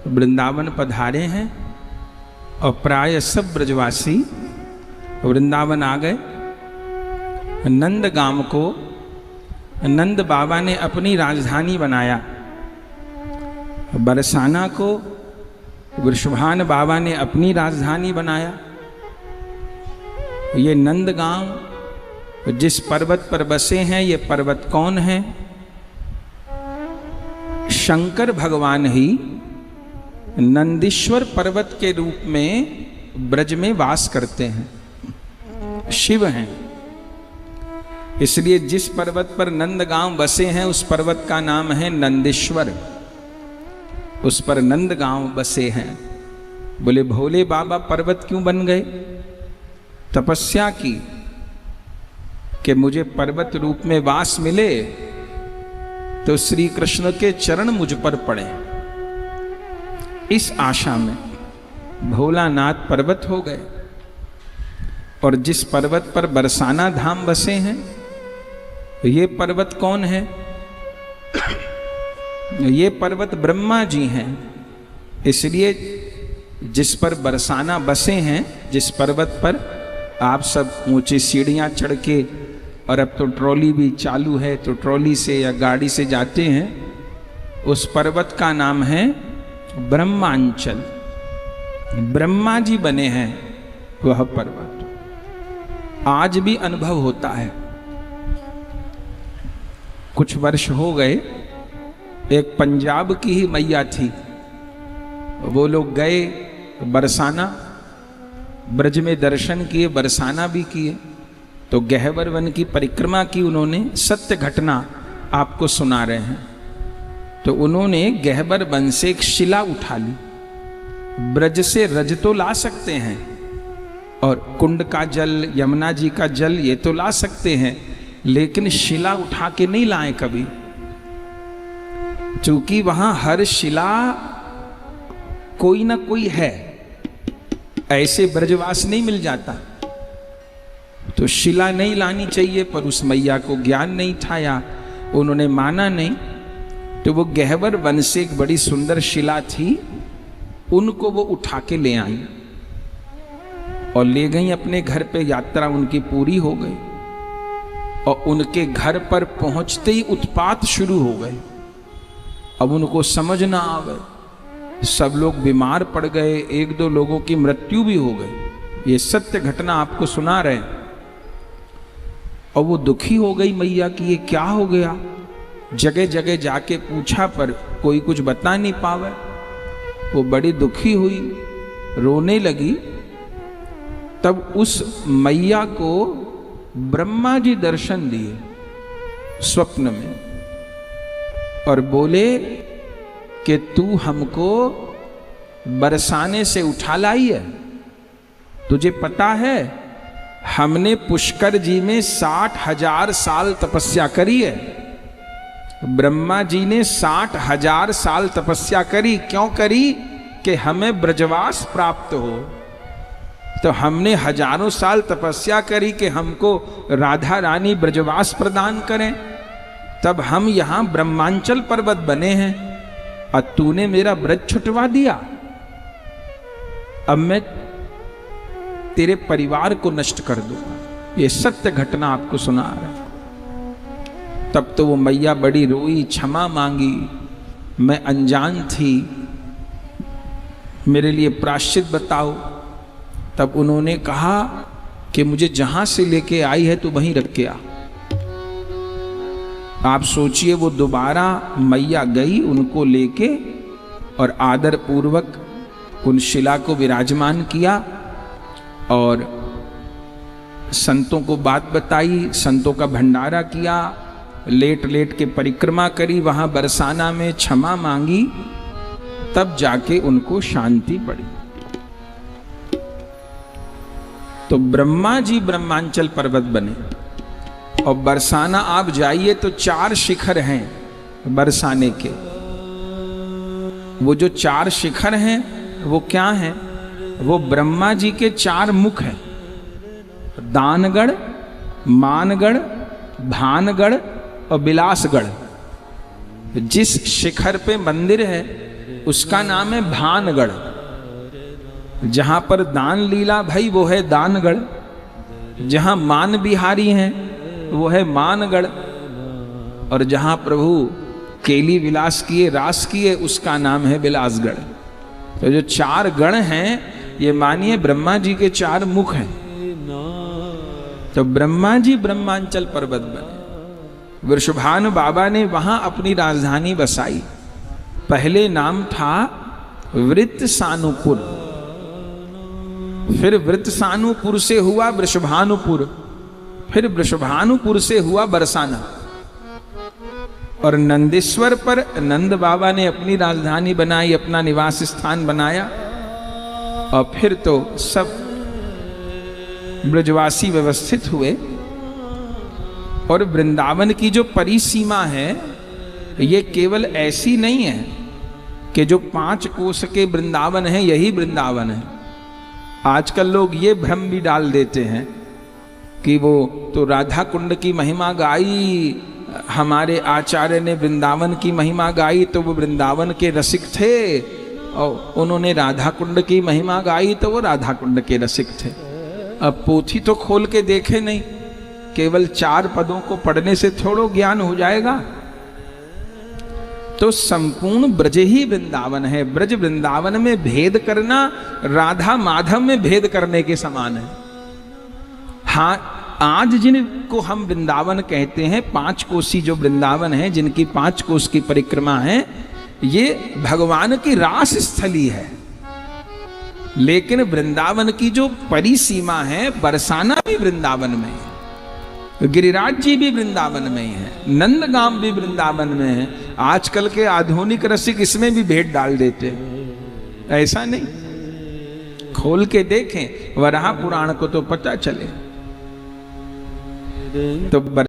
वृंदावन पधारे हैं और प्राय सब ब्रजवासी वृंदावन आ गए। नंदगांव को नंद बाबा ने अपनी राजधानी बनाया, बरसाना को वृषभान बाबा ने अपनी राजधानी बनाया। ये नंदगांव जिस पर्वत पर बसे हैं, ये पर्वत कौन है? शंकर भगवान ही नंदीश्वर पर्वत के रूप में ब्रज में वास करते हैं, शिव हैं। इसलिए जिस पर्वत पर नंदगांव बसे हैं उस पर्वत का नाम है नंदीश्वर, उस पर नंदगांव बसे हैं। बोले भोले बाबा पर्वत क्यों बन गए? तपस्या की कि मुझे पर्वत रूप में वास मिले तो श्री कृष्ण के चरण मुझ पर पड़े। इस आशा में भोलानाथ पर्वत हो गए। और जिस पर्वत पर बरसाना धाम बसे हैं, ये पर्वत कौन है? ये पर्वत ब्रह्मा जी हैं। इसलिए जिस पर बरसाना बसे हैं, जिस पर्वत पर आप सब ऊंची सीढ़ियां चढ़ के, और अब तो ट्रॉली भी चालू है तो ट्रॉली से या गाड़ी से जाते हैं, उस पर्वत का नाम है ब्रह्मांचल। ब्रह्मा जी बने हैं वह पर्वत। आज भी अनुभव होता है। कुछ वर्ष हो गए, एक पंजाब की ही मैया थी, वो लोग गए बरसाना, ब्रज में दर्शन किए, बरसाना भी किए, तो गहवर वन की परिक्रमा की। उन्होंने सत्य घटना आपको सुना रहे हैं। तो उन्होंने गहवर वन से एक शिला उठा ली। ब्रज से रज तो ला सकते हैं, और कुंड का जल, यमुना जी का जल, ये तो ला सकते हैं, लेकिन शिला उठा के नहीं लाए कभी, क्योंकि वहां हर शिला कोई ना कोई है, ऐसे ब्रजवास नहीं मिल जाता। तो शिला नहीं लानी चाहिए, पर उस मैया को ज्ञान नहीं था या उन्होंने माना नहीं। तो वो गहवर वन से एक बड़ी सुंदर शिला थी, उनको वो उठा के ले आई और ले गई अपने घर पे। यात्रा उनकी पूरी हो गई और उनके घर पर पहुंचते ही उत्पात शुरू हो गए। अब उनको समझ ना आ गए, सब लोग बीमार पड़ गए, एक दो लोगों की मृत्यु भी हो गई। ये सत्य घटना आपको सुना रहे। और वो दुखी हो गई मैया कि ये क्या हो गया। जगह जगह जाके पूछा पर कोई कुछ बता नहीं पावे। वो बड़ी दुखी हुई, रोने लगी। तब उस मैया को ब्रह्मा जी दर्शन दिए स्वप्न में और बोले कि तू हमको बरसाने से उठा लाई है। तुझे पता है हमने पुष्कर जी में 60,000 साल तपस्या करी है। ब्रह्मा जी ने 60,000 साल तपस्या करी। क्यों करी? कि हमें ब्रजवास प्राप्त हो। तो हमने हजारों साल तपस्या करी कि हमको राधा रानी ब्रजवास प्रदान करें, तब हम यहां ब्रह्मांचल पर्वत बने हैं और तूने मेरा ब्रज छुटवा दिया। अब मैं तेरे परिवार को नष्ट कर दूंगा। ये सत्य घटना आपको सुना रहा है। तब तो वो मैया बड़ी रोई, क्षमा मांगी, मैं अनजान थी, मेरे लिए प्रायश्चित बताओ। तब उन्होंने कहा कि मुझे जहां से लेके आई है तो वहीं रख के आ। आप सोचिए, वो दोबारा मैया गई उनको लेके और आदर पूर्वक उन शिला को विराजमान किया और संतों को बात बताई, संतों का भंडारा किया, लेट लेट के परिक्रमा करी, वहां बरसाना में क्षमा मांगी, तब जाके उनको शांति पड़ी। तो ब्रह्मा जी ब्रह्मांचल पर्वत बने। और बरसाना आप जाइए तो 4 शिखर हैं बरसाने के। वो जो 4 शिखर हैं वो क्या हैं? वो ब्रह्मा जी के 4 मुख हैं, दानगढ़, मानगढ़, भानगढ़ और बिलासगढ़। जिस शिखर पे मंदिर है उसका नाम है भानगढ़। जहां पर दान लीला भई वो है दानगढ़, जहां मान बिहारी हैं वो है मानगढ़, और जहां प्रभु केली विलास किए रास किए उसका नाम है बिलासगढ़। तो जो 4 गण हैं ये मानिए ब्रह्मा जी के 4 मुख हैं। तो ब्रह्मा जी ब्रह्मांचल पर्वत बने, वृषभानु बाबा ने वहां अपनी राजधानी बसाई। पहले नाम था वृत्तसानुपुर, फिर वृत्तसानुपुर से हुआ वृषभानुपुर, फिर वृषभानुपुर से हुआ बरसाना, और नंदेश्वर पर नंद बाबा ने अपनी राजधानी बनाई, अपना निवास स्थान बनाया। और फिर तो सब ब्रजवासी व्यवस्थित हुए। और वृंदावन की जो परिसीमा है ये केवल ऐसी नहीं है कि जो 5 कोस के वृंदावन है यही वृंदावन है। आजकल लोग ये भ्रम भी डाल देते हैं कि वो तो राधा कुंड की महिमा गाई, हमारे आचार्य ने वृंदावन की महिमा गाई तो वो वृंदावन के रसिक थे, और उन्होंने राधा कुंड की महिमा गाई तो वो राधा कुंड के रसिक थे। अब पोथी तो खोल के देखे नहीं, केवल 4 पदों को पढ़ने से थोड़ो ज्ञान हो जाएगा। तो संपूर्ण ब्रज ही वृंदावन है। ब्रज वृंदावन में भेद करना राधा माधव में भेद करने के समान है। हाँ, आज जिनको हम वृंदावन कहते हैं, 5 कोसी जो वृंदावन है, जिनकी 5 कोस की परिक्रमा है, ये भगवान की रास स्थली है। लेकिन वृंदावन की जो परिसीमा है, बरसाना भी वृंदावन में है, गिरिराज जी भी वृंदावन में ही है, नंदगाम भी वृंदावन में है। आजकल के आधुनिक रसिक इसमें भी भेद डाल देते हैं, ऐसा नहीं। खोल के देखें वराह पुराण को तो पता चले। तो